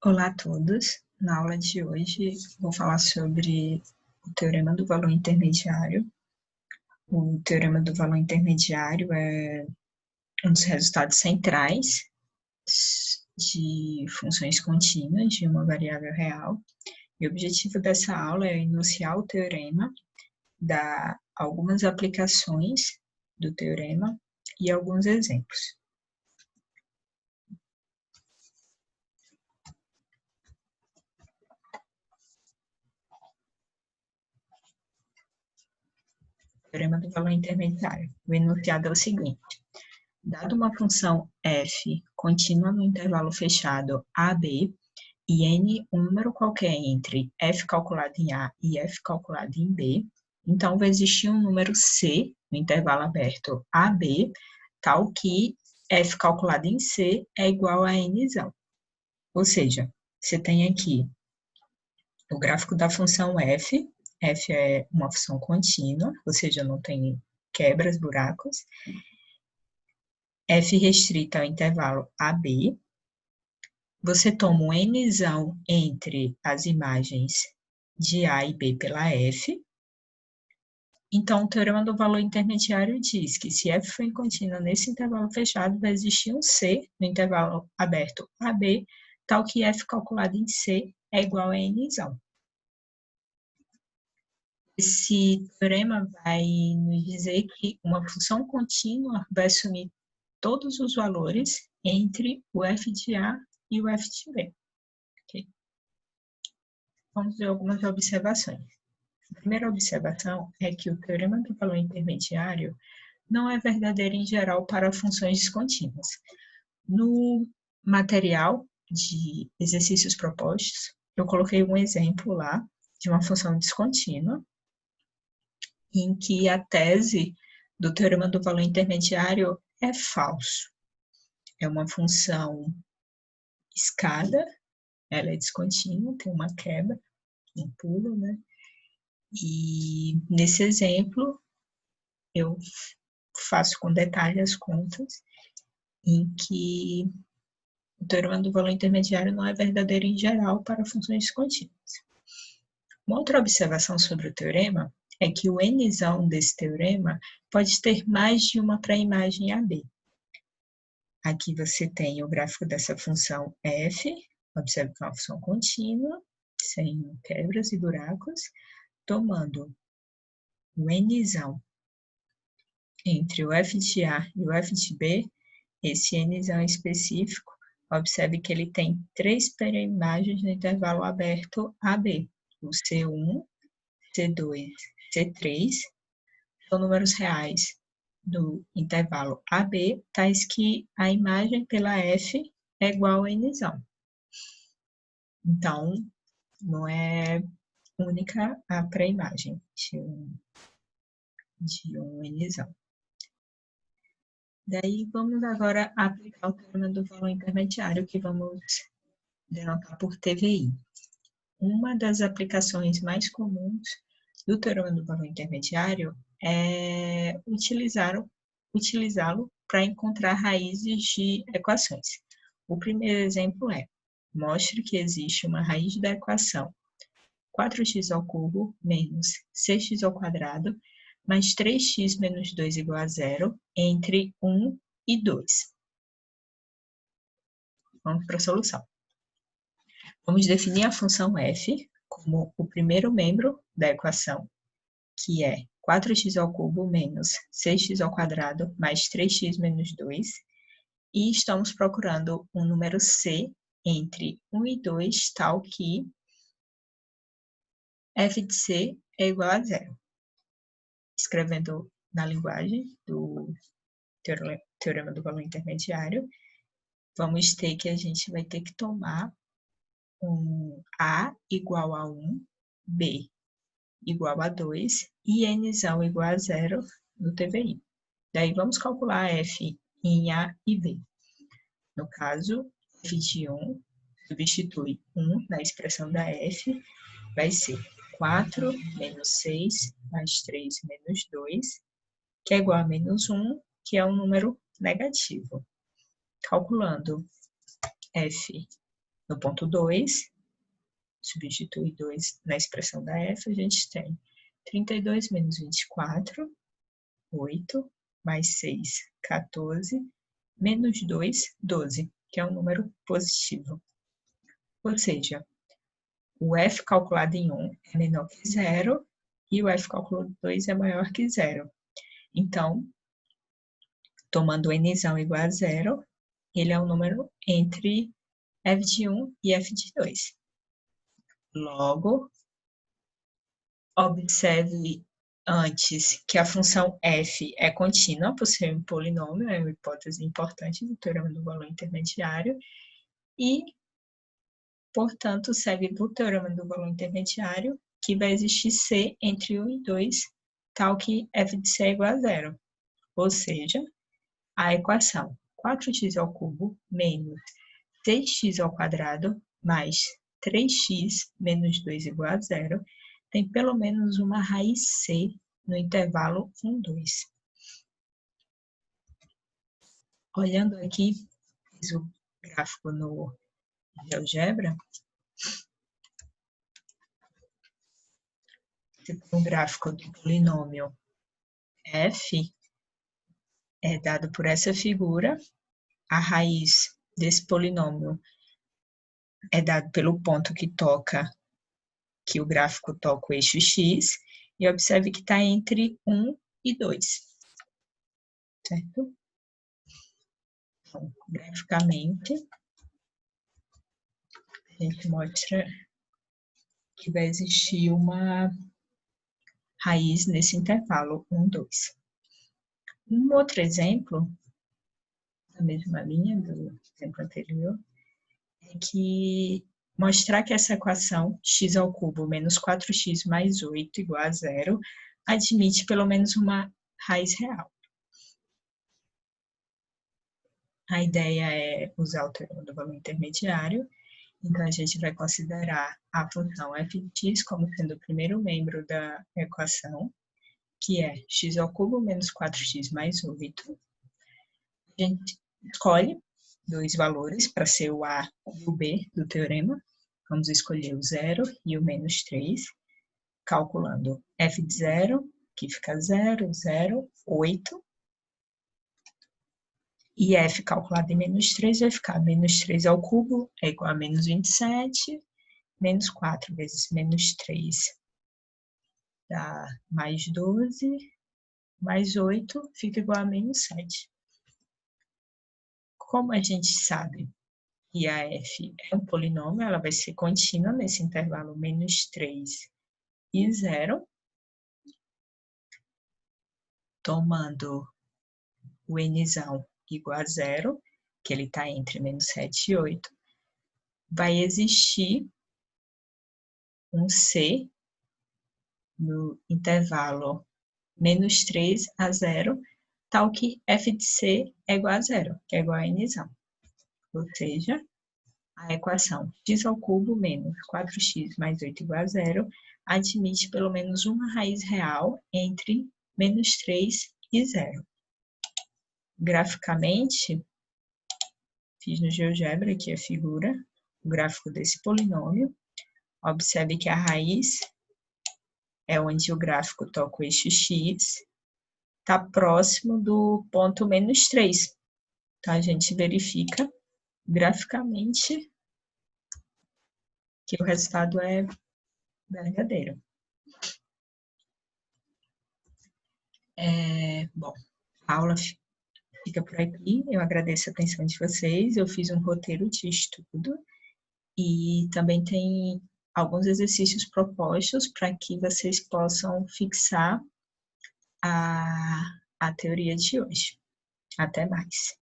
Olá a todos. Na aula de hoje vou falar sobre o Teorema do Valor Intermediário. O Teorema do Valor Intermediário é um dos resultados centrais de funções contínuas de uma variável real. E o objetivo dessa aula é enunciar o teorema, dar algumas aplicações do teorema e alguns exemplos. Teorema do Valor Intermediário. O enunciado é o seguinte: dado uma função f contínua no intervalo fechado AB e n um número qualquer entre f calculado em A e f calculado em B, então vai existir um número C no intervalo aberto AB, tal que f calculado em C é igual a nzão. Ou seja, você tem aqui o gráfico da função f é uma função contínua, ou seja, não tem quebras, buracos, f restrita ao intervalo AB, você toma um nzão entre as imagens de A e B pela f. Então, o teorema do valor intermediário diz que se f for contínua nesse intervalo fechado, vai existir um C no intervalo aberto AB, tal que f calculado em C é igual a nzão. Esse teorema vai nos dizer que uma função contínua vai assumir todos os valores entre o f de A e o f de B. Okay? Vamos ver algumas observações. A primeira observação é que o teorema do valor intermediário não é verdadeiro em geral para funções descontínuas. No material de exercícios propostos, eu coloquei um exemplo lá de uma função descontínua, em que a tese do teorema do valor intermediário é falso. É uma função escada, ela é descontínua, tem uma quebra, um pulo, né? E nesse exemplo, eu faço com detalhe as contas, em que o teorema do valor intermediário não é verdadeiro em geral para funções contínuas. Uma outra observação sobre o teorema é que o nzão desse teorema pode ter mais de uma pré-imagem AB. Aqui você tem o gráfico dessa função f, observe que é uma função contínua, sem quebras e buracos, tomando o nzão entre o f de A e o f de B, esse nzão específico, observe que ele tem 3 pré-imagens no intervalo aberto AB, o C1, C2, C3, são números reais do intervalo AB, tais que a imagem pela F é igual a nzão. Então, não é única a pré-imagem de um nzão. Daí, vamos agora aplicar o teorema do valor intermediário, que vamos denotar por TVI. Uma das aplicações mais comuns do teorema do valor intermediário é utilizá-lo para encontrar raízes de equações. O primeiro exemplo é: mostre que existe uma raiz da equação 4x² menos 6x² mais 3x menos 2 igual a 0 entre 1 e 2. Vamos para a solução. Vamos definir a função f como o primeiro membro da equação, que é 4x² menos 6x² mais 3x menos 2, e estamos procurando um número C entre 1 e 2, tal que f de C é igual a 0. Escrevendo na linguagem do teorema do valor intermediário, vamos ter que a gente vai ter que tomar um A igual a 1, B igual a 2 e nzão igual a 0 no TVI. Daí vamos calcular f em A e B. No caso, f de 1 substitui 1 na expressão da f, vai ser 4 menos 6 mais 3 menos 2, que é igual a menos 1, que é um número negativo. Calculando f No ponto 2, substitui 2 na expressão da f, a gente tem 32 menos 24, 8, mais 6, 14, menos 2, 12, que é um número positivo. Ou seja, o f calculado em 1 é menor que 0 e o f calculado em 2 é maior que 0. Então, tomando nzão igual a 0, ele é um número entre f de 1 e f de 2. Logo, observe antes que a função f é contínua por ser um polinômio, é uma hipótese importante do teorema do valor intermediário, e, portanto, segue do teorema do valor intermediário que vai existir c entre 1 e 2, tal que f de c é igual a 0. Ou seja, a equação 4x ao cubo menos 6x ao quadrado mais 3x menos 2 igual a 0 tem pelo menos uma raiz c no intervalo 1, 2. Olhando aqui, fiz o gráfico no GeoGebra. Você tem um gráfico do polinômio f, é dado por essa figura. A raiz desse polinômio é dado pelo ponto que o gráfico toca o eixo x, e observe que está entre 1 e 2, certo? Então, graficamente, a gente mostra que vai existir uma raiz nesse intervalo 1, 2. Um outro exemplo, na mesma linha do exemplo anterior, é que mostrar que essa equação x ao cubo menos 4x mais 8 igual a 0 admite pelo menos uma raiz real. A ideia é usar o teorema do valor intermediário, então a gente vai considerar a função f de x como sendo o primeiro membro da equação, que é x ao cubo menos 4x mais 8. A gente escolhe dois valores para ser o a e o b do teorema. Vamos escolher o 0 e o menos 3, calculando f de 0, que fica 0, 0, 8. E f calculado em menos 3 vai ficar menos 3 ao cubo é igual a menos 27, menos 4 vezes menos 3 dá mais 12, mais 8 fica igual a menos 7. Como a gente sabe que a f é um polinômio, ela vai ser contínua nesse intervalo menos 3 e 0, tomando o nzão igual a 0, que ele está entre menos 7 e 8, vai existir um c no intervalo menos 3 a 0, tal que f de c é igual a 0, que é igual a nzão. Ou seja, a equação x ao cubo menos 4x mais 8 igual a 0 admite pelo menos uma raiz real entre menos 3 e 0. Graficamente, fiz no GeoGebra aqui a figura, o gráfico desse polinômio. Observe que a raiz é onde o gráfico toca o eixo x, está próximo do ponto menos 3. Então, a gente verifica graficamente que o resultado é verdadeiro. Bom, a aula fica por aqui. Eu agradeço a atenção de vocês. Eu fiz um roteiro de estudo e também tem alguns exercícios propostos para que vocês possam fixar a teoria de hoje. Até mais.